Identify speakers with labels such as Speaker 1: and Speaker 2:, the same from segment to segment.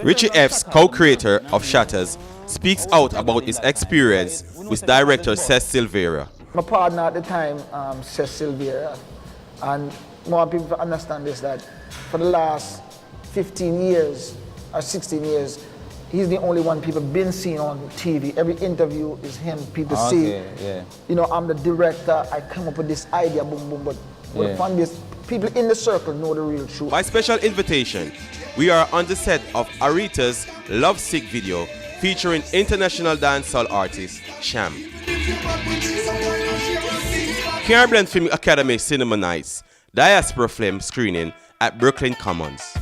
Speaker 1: Richie Effs, co-creator of Shottas, speaks out about his experience with director Silvera.
Speaker 2: My partner at the time, Silvera, and more people understand this, that for the last 15 years or 16 years, he's the only one people been seeing on TV. Every interview is him. People see, you know, I'm the director, I come up with this idea, boom, boom, but from this, people in the circle know the real truth.
Speaker 1: By special invitation, we are on the set of Arita's Love Sick video featuring international dancehall artist Cham. Caribbean Film Academy Cinema Nights, Diaspora Film screening at Brooklyn Commons.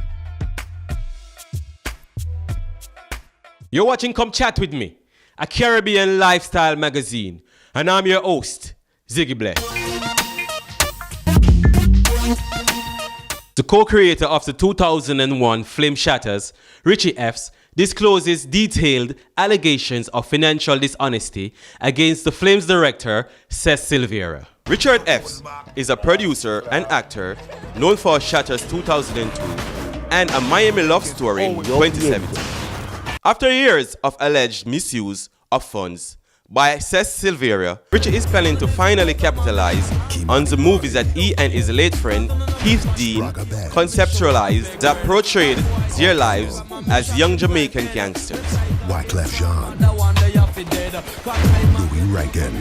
Speaker 1: You're watching Come Chat With Me, a Caribbean lifestyle magazine, and I'm your host, Ziggie Bless. The co-creator of the 2001 film Shottas, Richie Effs, discloses detailed allegations of financial dishonesty against the film's director, Silvera. Richard Effs is a producer and actor known for Shottas 2002 and A Miami Love Story in 2017. After years of alleged misuse of funds by Silvera, Richie is planning to finally capitalize on the movies that he and his late friend Keith Dean conceptualized that portrayed their lives as young Jamaican gangsters.
Speaker 3: Wyclef Jean, Louis Rankin,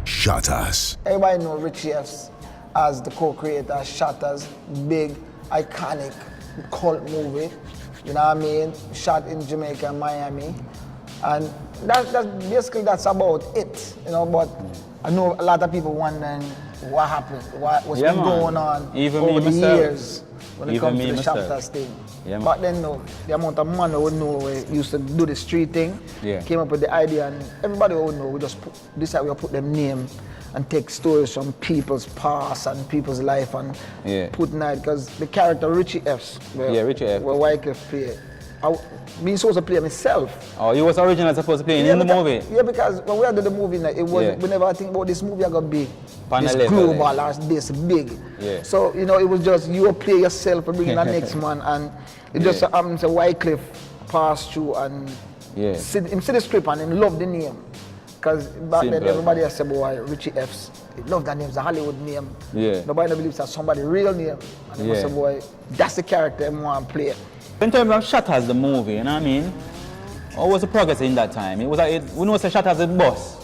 Speaker 3: Shottas.
Speaker 2: Everybody know Richie Effs as the co-creator of Shottas, big, iconic cult movie. You know what I mean? Shot in Jamaica and Miami. And that's basically that's about it. You know, but I know a lot of people wondering what happened, what's been going on over the years when it comes to the Shottas thing. Back then, no, the amount of money we know we used to do the street thing, came up with the idea, and everybody would know we just decide we put them name and take stories from people's past and people's life and put in it, because the character Richie Effs, where Wyclef played, I being supposed to play myself.
Speaker 4: Oh, you was originally supposed to play in the movie?
Speaker 2: Yeah, because when we did the movie, it was we never think about this movie I got big. This global or this big. So, you know, it was just you play yourself and bring in the next man, and it just happens Wyclef passed through and see the script and him loved the name. Because back then everybody said, boy, Richie Effs, he loved that name, it's a Hollywood name. Nobody believes that's somebody's real name. And they say, boy, that's the character I want to play.
Speaker 4: In terms of Shottas, the movie, you know what I mean? What was the progress in that time? It was like, we know Shottas the boss.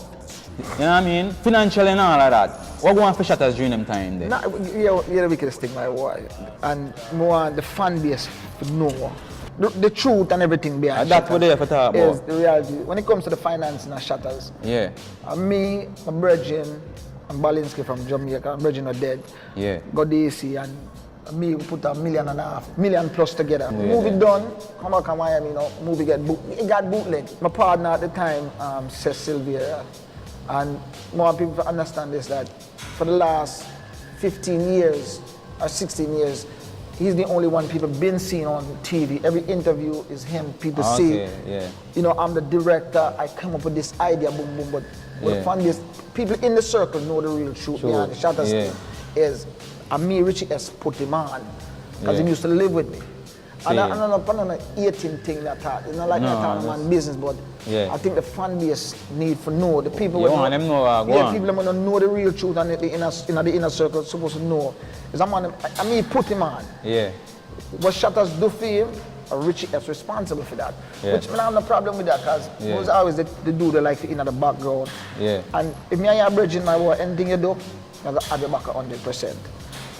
Speaker 4: You know what I mean? Financially and all of that. What going for Shottas during them time then?
Speaker 2: You're the wickedest thing, my boy. And more the fan base to know the truth and everything behind
Speaker 4: that's what they have to talk about.
Speaker 2: Is the reality. When it comes to the financing of Shottas, me, my brethren, and Balinski from Jamaica, my brethren are dead. Got DC and me put $1.5 million plus together. Movie done, come back to Miami, you know, movie it got bootleg. My partner at the time, Silvera, and more people understand this, that for the last 15 years or 16 years, he's the only one people been seeing on TV. Every interview is him. People see, you know, I'm the director, I come up with this idea, boom, boom, but from this, people in the circle know the real truth behind the Shottas thing is, and me, Richie Effs, put him on, because he used to live with me. And I'm not an 18 thing that it's not like that talking about business, but I think the fan base need to know. The people people want to know the real truth, and in the inner circle supposed to know. I mean, put him on. What Shottas do for him, Richie Effs responsible for that. Which I have no problem with that, because he was always the dude that like in the background. And if me and you bridging my boy, anything you do, I have your back 100%.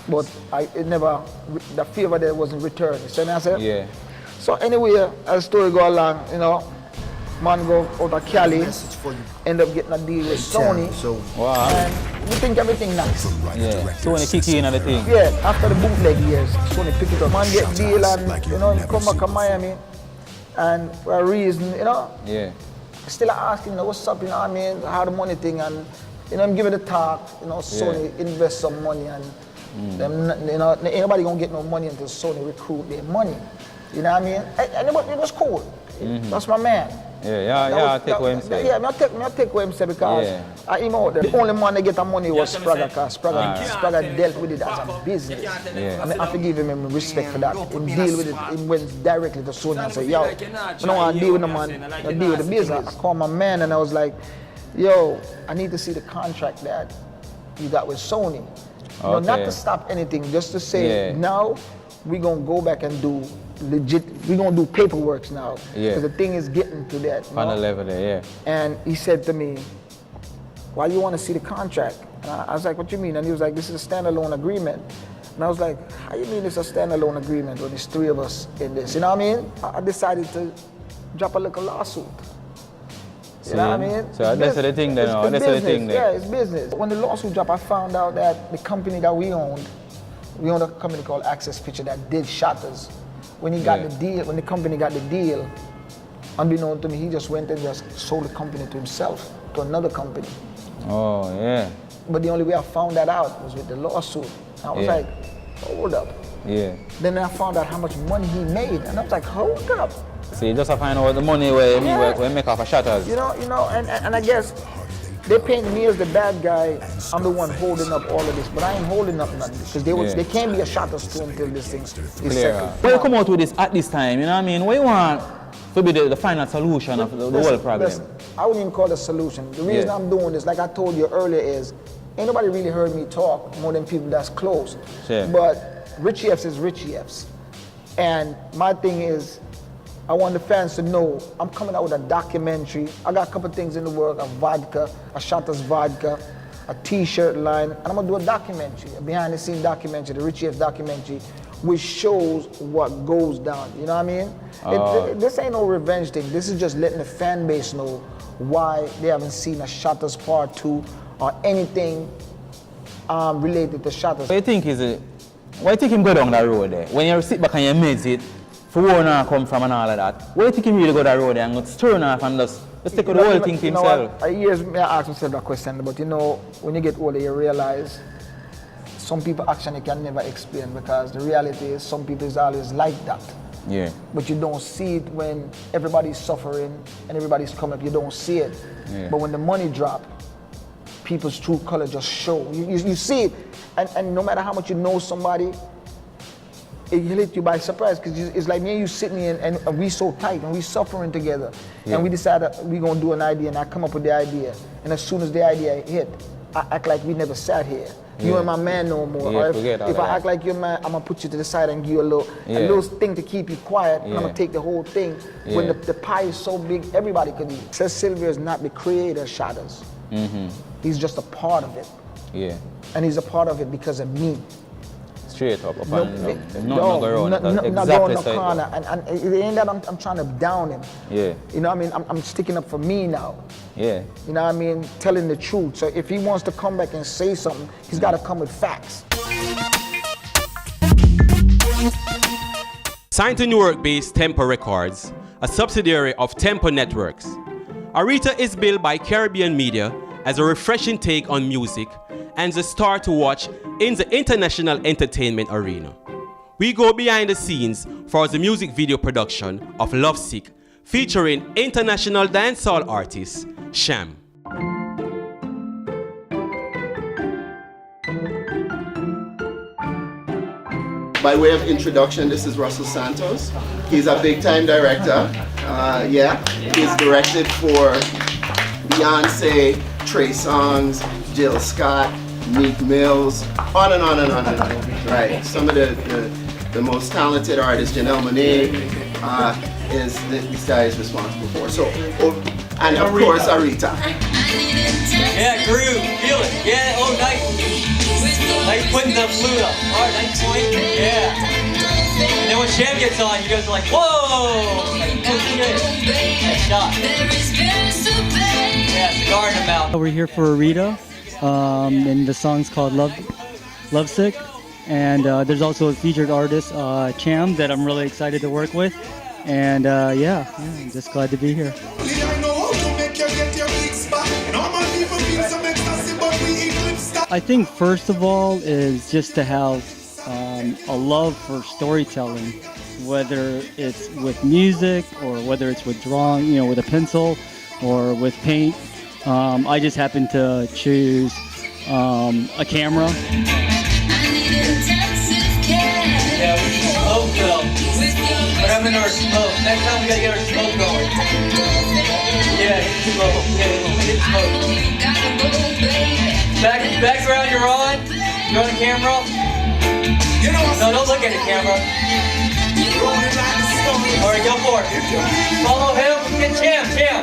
Speaker 2: But the favor there wasn't returned. You see what I say? So anyway, as the story go along, you know, man go out of Cali, end up getting a deal with Sony. And we think everything nice.
Speaker 4: Sony kick in on the thing.
Speaker 2: After the bootleg years, Sony pick it up. Man get deal and, you know, come back to Miami. And for a reason, you know,
Speaker 4: Yeah.
Speaker 2: still asking, you know, what's up, you know what I mean, how the money thing, and, you know, I'm giving the talk, you know, Sony invest some money, and them, you know, ain't nobody gonna get no money until Sony recruit their money. You know what I mean? And it was cool. That's my man.
Speaker 4: I take what him say.
Speaker 2: Yeah, I take what him say because you know, the only man that get the money was Spraga, because Spraga dealt with it as a business. I mean, I have to give him respect for that. He deal with it, he went directly to Sony and said, yo, I don't want to deal with the man, I deal with the business. I called my man and I was like, yo, I need to see the contract that you got with Sony. You know, not to stop anything, just to say, now we're going to go back and do legit, we're going to do paperwork now. Because the thing is getting to that.
Speaker 4: On the level there,
Speaker 2: And he said to me, why you want to see the contract? And I was like, what you mean? And he was like, this is a standalone agreement. And I was like, how you mean it's a standalone agreement when there's three of us in this? You know what I mean? I decided to drop a little lawsuit. You know what I mean?
Speaker 4: So that's the thing then.
Speaker 2: Yeah, it's business. When the lawsuit dropped, I found out that the company that we owned a company called Access Picture that did Shottas. When he got the deal, when the company got the deal, unbeknown to me, he just went and just sold the company to himself, to another company.
Speaker 4: Oh, yeah.
Speaker 2: But the only way I found that out was with the lawsuit. I was like, hold up.
Speaker 4: Yeah.
Speaker 2: Then I found out how much money he made, and I was like, hold up.
Speaker 4: See, just to find out the money where we make off of Shottas.
Speaker 2: You know, and I guess they paint me as the bad guy. I'm the one holding up all of this, but I ain't holding up nothing because they can't be a Shottas too until this thing is settled.
Speaker 4: When you come out with this at this time, you know what I mean? What you want to be the final solution of the whole problem?
Speaker 2: Listen, I wouldn't even call it a solution. The reason I'm doing this, like I told you earlier, is ain't nobody really heard me talk more than people that's close.
Speaker 4: Sure.
Speaker 2: But Richie Effs is Richie Effs. And my thing is, I want the fans to know I'm coming out with a documentary. I got a couple things in the work, a Shottas vodka, a t-shirt line, and I'm gonna do a documentary, a behind the scenes documentary, the Richie Effs documentary, which shows what goes down, you know what I mean? This ain't no revenge thing. This is just letting the fan base know why they haven't seen a Shottas Part 2 or anything related to Shottas.
Speaker 4: Why you think him go down that road there? When you sit back and you meditate, for where now come from and all of that, why you think him really go that road there and go turn off and just take the whole thing to himself?
Speaker 2: Years I ask myself that question, but you know, when you get older, you realize some people actually can never explain, because the reality is some people is always like that.
Speaker 4: Yeah.
Speaker 2: But you don't see it when everybody's suffering and everybody's coming up, you don't see it.
Speaker 4: Yeah.
Speaker 2: But when the money drop, people's true color just show. You see it, and no matter how much you know somebody, it hit you by surprise, because it's like me and you sitting here and we so tight and we suffering together. And we decided we're gonna do an idea, and I come up with the idea. And as soon as the idea hit, I act like we never sat here. You ain't my man no more.
Speaker 4: Yeah,
Speaker 2: or
Speaker 4: if
Speaker 2: I act like you're man, I'm gonna put you to the side and give you a little thing to keep you quiet, and I'm gonna take the whole thing. When the pie is so big, everybody could eat. Says Sylvia is not the creator of Shottas. He's just a part of it.
Speaker 4: Yeah.
Speaker 2: And he's a part of it because of me.
Speaker 4: Straight up,
Speaker 2: Not go in the corner, and it ain't that I'm trying to down him.
Speaker 4: Yeah.
Speaker 2: You know what I mean? I'm sticking up for me now.
Speaker 4: Yeah.
Speaker 2: You know what I mean? Telling the truth. So if he wants to come back and say something, he's got to come with facts.
Speaker 1: Signed to New York-based Tempo Records, a subsidiary of Tempo Networks, Arita is billed by Caribbean media as a refreshing take on music and the star to watch in the international entertainment arena. We go behind the scenes for the music video production of Lovesick, featuring international dancehall artist Cham.
Speaker 5: By way of introduction, this is Russell Santos. He's a big-time director. He's directed for Beyonce, Trey Songz, Jill Scott, Meek Mills, on and on and on and on. Right. Some of the most talented artists, Janelle Monáe, this guy is responsible for. So, and of course Arita.
Speaker 6: Yeah, groove, feel it. Yeah, oh nice. Like putting the flute up. Alright, nice point. Yeah. And then when Cham gets on, you guys are like, whoa! Like, oh shit. Nice shot. Yeah, cigar in the mouth.
Speaker 7: We're here for Arita, and the song's called Lovesick. And there's also a featured artist, Cham, that I'm really excited to work with. And yeah, I'm just glad to be here. I think first of all is just to have a love for storytelling, whether it's with music or whether it's with drawing, with a pencil or with paint. I just happen to choose a camera.
Speaker 6: Yeah, we should smoke though. We're having our smoke. Next time we gotta get our smoke going. Yeah, get smoke. Yeah, get smoke. Background you're on? You're on the camera? No, don't look at the camera. Alright, go for it. Follow him. Get Cham.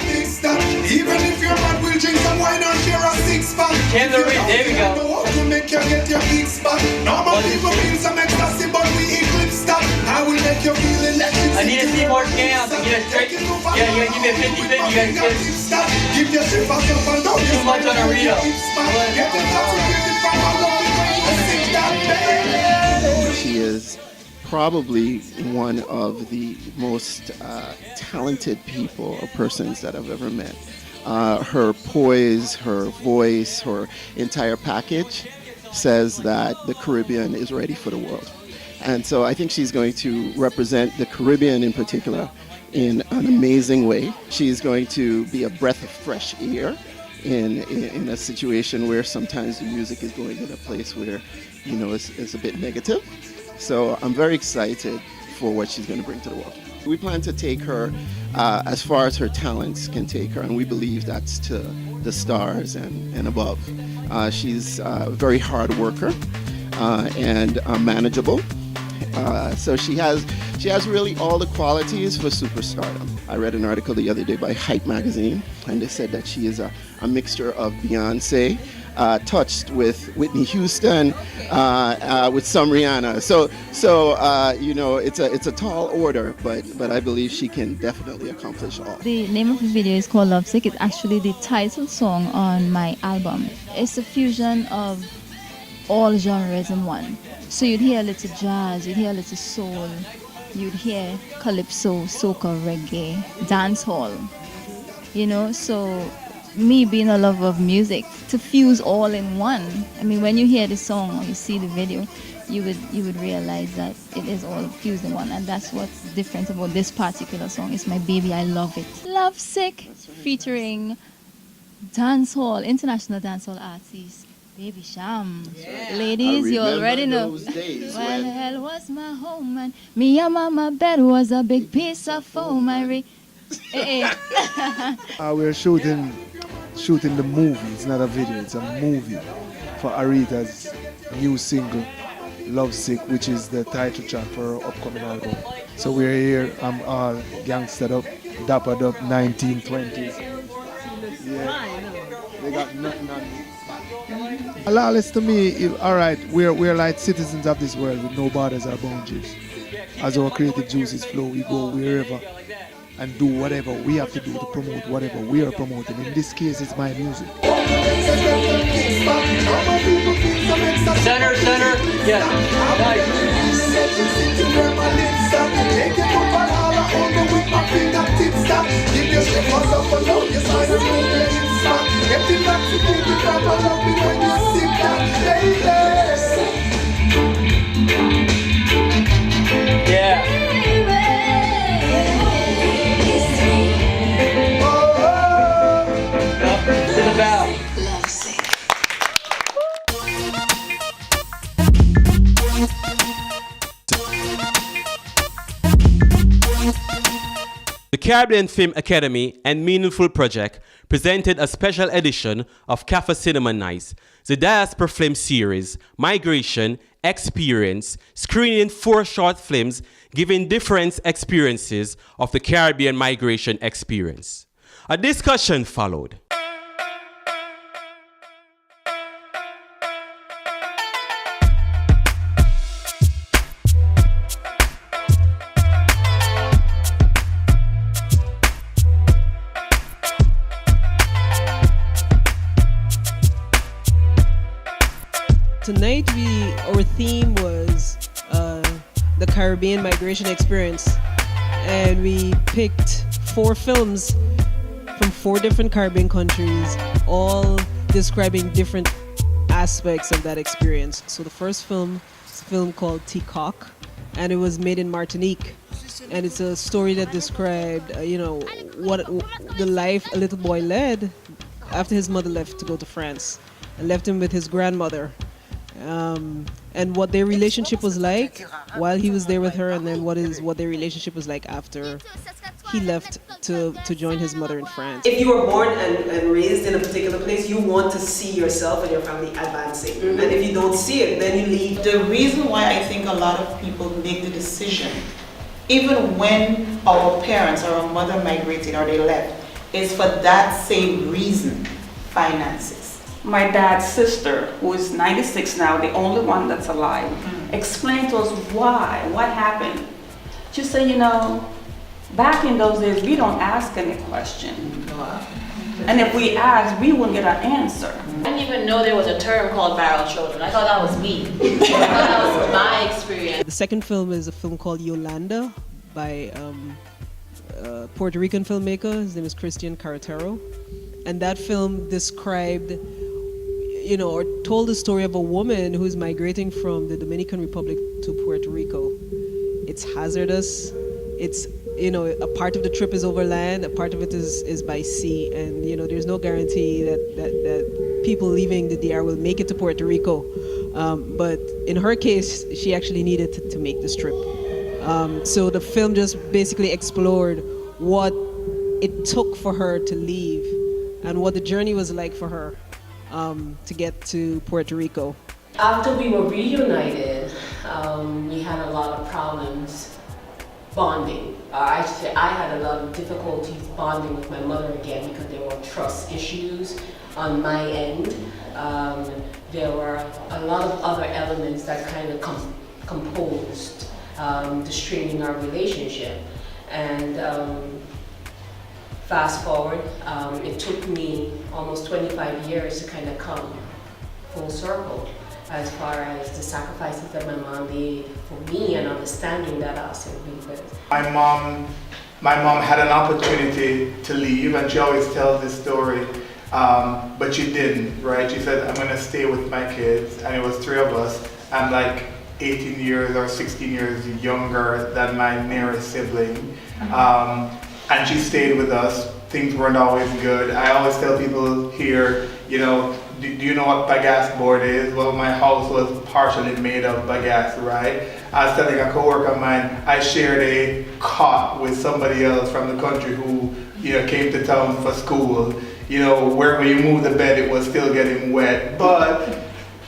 Speaker 8: Even if you're mad, we'll drink some wine and share a six-pack.
Speaker 6: Cham the read. There we go.
Speaker 8: To make you get your eats back. Normal people feel some ecstasy, but we eclipse that. I will make you feel electric.
Speaker 6: I need to see more Cham to get it straight. Yeah, you gotta give me a 50-50. You gotta get it.
Speaker 8: Give your shit back up and down.
Speaker 6: Too much on Arita.
Speaker 5: She is probably one of the most talented people or persons that I've ever met. Her poise, her voice, her entire package says that the Caribbean is ready for the world. And so I think she's going to represent the Caribbean in particular in an amazing way. She's going to be a breath of fresh air in a situation where sometimes the music is going in a place where, it's a bit negative. So I'm very excited for what she's going to bring to the world. We plan to take her as far as her talents can take her, and we believe that's to the stars and above. She's a very hard worker and manageable. So she has really all the qualities for superstardom. I read an article the other day by Hype magazine, and they said that she is a mixture of Beyonce, touched with Whitney Houston, with some Rihanna. So it's a tall order, but I believe she can definitely accomplish all.
Speaker 9: The name of the video is called Lovesick. It's actually the title song on my album. It's a fusion of all genres in one. So you'd hear a little jazz, you'd hear a little soul, you'd hear calypso, soca, reggae, dancehall. So me being a lover of music, to fuse all in one. I mean, when you hear the song or you see the video, you would realize that it is all fused in one, and that's what's different about this particular song. It's my baby, I love it. Lovesick, featuring dancehall, international dancehall artists. Baby Cham. Yeah. Ladies, you already know. Well, hell was my home, and me and mama bed was a big piece of foam.
Speaker 10: We're shooting the movie. It's not a video, it's a movie for Arita's new single, Lovesick, which is the title track for her upcoming album. So we're here, I'm all gangstered up, dappered up, 1920s. Yeah, they got nothing on me. Lawless to me, alright, we're like citizens of this world with no borders or boundaries. As our creative juices flow, we go wherever and do whatever we have to do to promote whatever we are promoting. In this case, it's my music.
Speaker 6: Center, yeah, nice. Yeah. To the bow.
Speaker 1: The Caribbean Film Academy and Meaningful Project presented a special edition of Cafe Cinema Nights, the Diaspora Film Series, Migration, Experience, screening 4 short films giving different experiences of the Caribbean migration experience. A discussion followed.
Speaker 11: Tonight our theme was the Caribbean migration experience, and we picked 4 films from 4 different Caribbean countries, all describing different aspects of that experience. So the first film is a film called Ticoc, and it was made in Martinique. And it's a story that described, what the life a little boy led after his mother left to go to France and left him with his grandmother. And what their relationship was like while he was there with her, and then what their relationship was like after he left to join his mother in France.
Speaker 12: If you were born and raised in a particular place, you want to see yourself and your family advancing. Mm-hmm. And if you don't see it, then you leave.
Speaker 13: The reason why I think a lot of people make the decision, even when our parents or our mother migrated or they left, is for that same reason, finances.
Speaker 14: My dad's sister, who is 96 now, the only one that's alive, explained to us why, what happened. She said, back in those days, we don't ask any question. And if we asked, we wouldn't get an answer.
Speaker 15: I didn't even know there was a term called barrel children. I thought that was me. I thought that was my experience.
Speaker 11: The second film is a film called Yolanda by a Puerto Rican filmmaker. His name is Christian Carretero. And that film described, or told the story of a woman who's migrating from the Dominican Republic to Puerto Rico. It's hazardous. It's, a part of the trip is overland, a part of it is by sea, and there's no guarantee that people leaving the DR will make it to Puerto Rico. But in her case, she actually needed to make this trip. So the film just basically explored what it took for her to leave and what the journey was like for her to get to Puerto Rico.
Speaker 15: After we were reunited, we had a lot of problems bonding. I should say I had a lot of difficulties bonding with my mother again because there were trust issues on my end. There were a lot of other elements that kind of composed the straining our relationship. And fast forward, it took me almost 25 years to kind of come full circle as far as the sacrifices that my mom did for me and understanding that I was with.
Speaker 16: My mom had an opportunity to leave, and she always tells this story, but she didn't, right? She said, I'm gonna stay with my kids, and it was 3 of us. I'm like 18 years or 16 years younger than my nearest sibling. And she stayed with us. Things weren't always good. I always tell people here, do you know what bagasse board is? Well, my house was partially made of bagasse, right? I was telling a coworker of mine, I shared a cot with somebody else from the country who, came to town for school. Wherever you move the bed, it was still getting wet. But,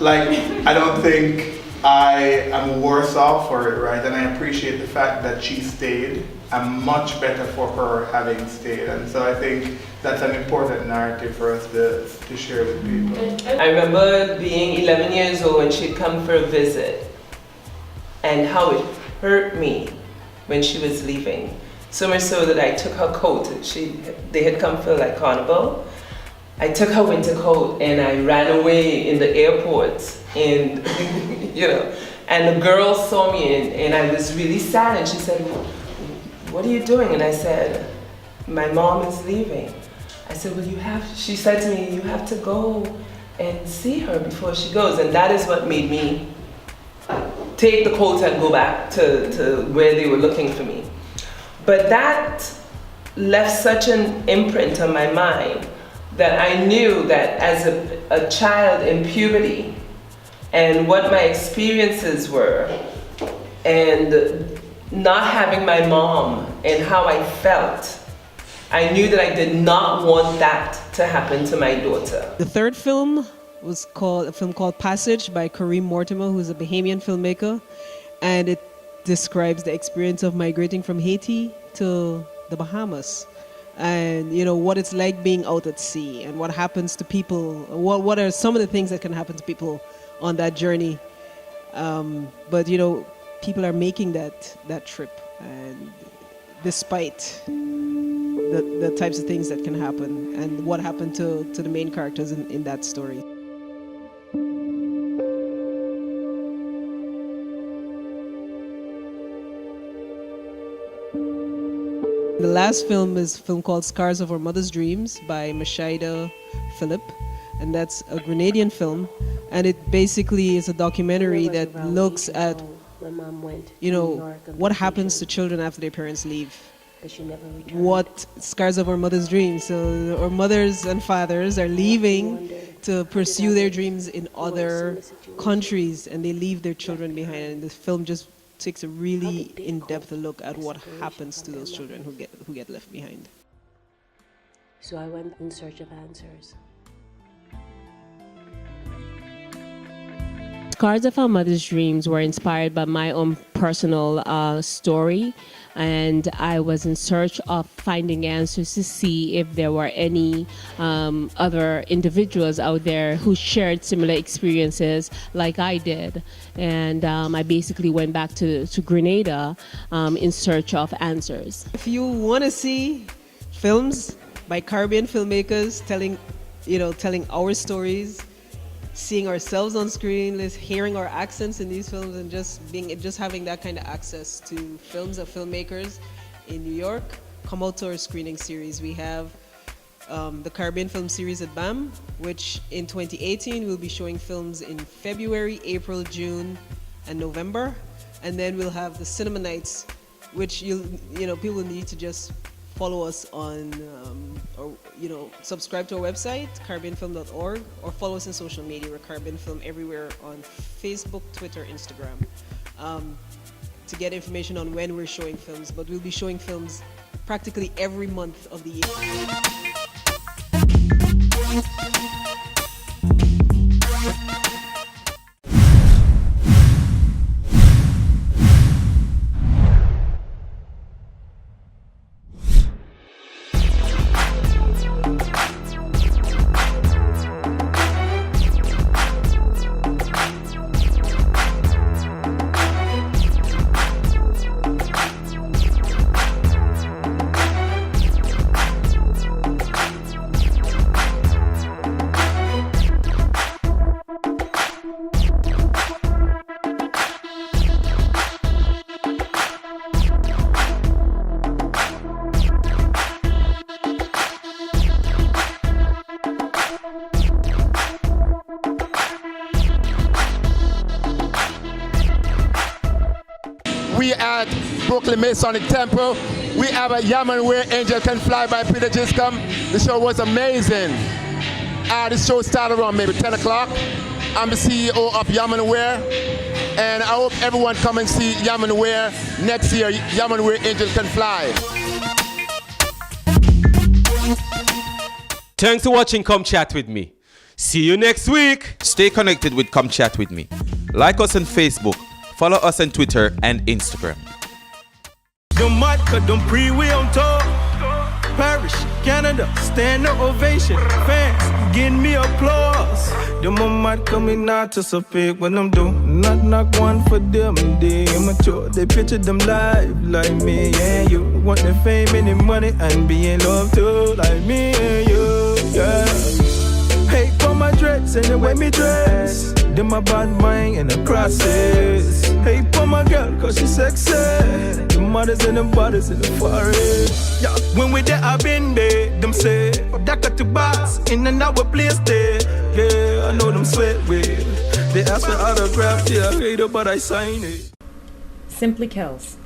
Speaker 16: I don't think I am worse off for it, right? And I appreciate the fact that she stayed. I'm much better for her having stayed. And so I think that's an important narrative for us to share with people.
Speaker 17: I remember being 11 years old when she'd come for a visit and how it hurt me when she was leaving. So much so that I took her coat. They had come for carnival. I took her winter coat and I ran away in the airport, and and the girl saw me and I was really sad, and she said, what are you doing? And I said, my mom is leaving. I said, well, she said to me, you have to go and see her before she goes. And that is what made me take the coat and go back to where they were looking for me. But that left such an imprint on my mind that I knew that as a child in puberty and what my experiences were, and not having my mom and how I felt, I knew that I did not want that to happen to my daughter.
Speaker 11: The third film was a film called Passage by Kareem Mortimer, who's a Bahamian filmmaker, and it describes the experience of migrating from Haiti to the Bahamas, and what it's like being out at sea and what happens to people. What are some of the things that can happen to people on that journey? But people are making that trip, and despite the types of things that can happen, and what happened to the main characters in that story. The last film is a film called Scars of Our Mother's Dreams by Mashaida Philip, and that's a Grenadian film, and it basically is a documentary that looks at, you know, what happens to children after their parents leave. What Scars of Our Mother's Dreams. So our mothers and fathers are leaving to pursue their dreams in other countries, and they leave their children behind. And the film just takes a really in-depth look at what happens to those children who get left behind.
Speaker 18: So I went in search of answers. Scars of Our Mother's Dreams were inspired by my own personal story, and I was in search of finding answers to see if there were any other individuals out there who shared similar experiences like I did. And I basically went back to Grenada in search of answers.
Speaker 11: If you want to see films by Caribbean filmmakers telling our stories, seeing ourselves on screen, hearing our accents in these films, and just having that kind of access to films of filmmakers in New York, come out to our screening series. We have the Caribbean Film Series at BAM, which in 2018 we'll be showing films in February, April, June, and November, and then we'll have the Cinema Nights, which people need to just follow us on, or subscribe to our website, caribbeanfilm.org, or follow us on social media. We're Caribbean Film everywhere on Facebook, Twitter, Instagram, to get information on when we're showing films. But we'll be showing films practically every month of the year.
Speaker 19: We at Brooklyn Masonic Temple. We have a Yaman Where Angel Can Fly by Peter GISCOMBE. The show was amazing. The show started around maybe 10 o'clock. I'm the CEO of Yaman Where, and I hope everyone come and see Yaman Where next year. Yaman Where Angel Can Fly.
Speaker 1: Thanks for watching Come Chat With Me. See you next week.
Speaker 20: Stay connected with Come Chat With Me. Like us on Facebook. Follow us on Twitter and Instagram.
Speaker 8: Them mad cause them pre-way on top. Paris, Canada, stand no ovation. Fans, give me applause. Them mad coming out to support when I'm doing. Not one for them, they immature. They picture them live like me and you. Want the fame and the money and be in love too, like me and you, yeah. Hate for my dress and the way me dress. Them my bad mind in the process. Hate for my girl cause she sexy. The mothers and the bodies in the forest. Yeah, when we there I been there. Them say, that got the box in and out place there. Yeah, I know them sweat with. They ask for autograph, yeah, I hate it but I sign it.
Speaker 21: Simply Kels,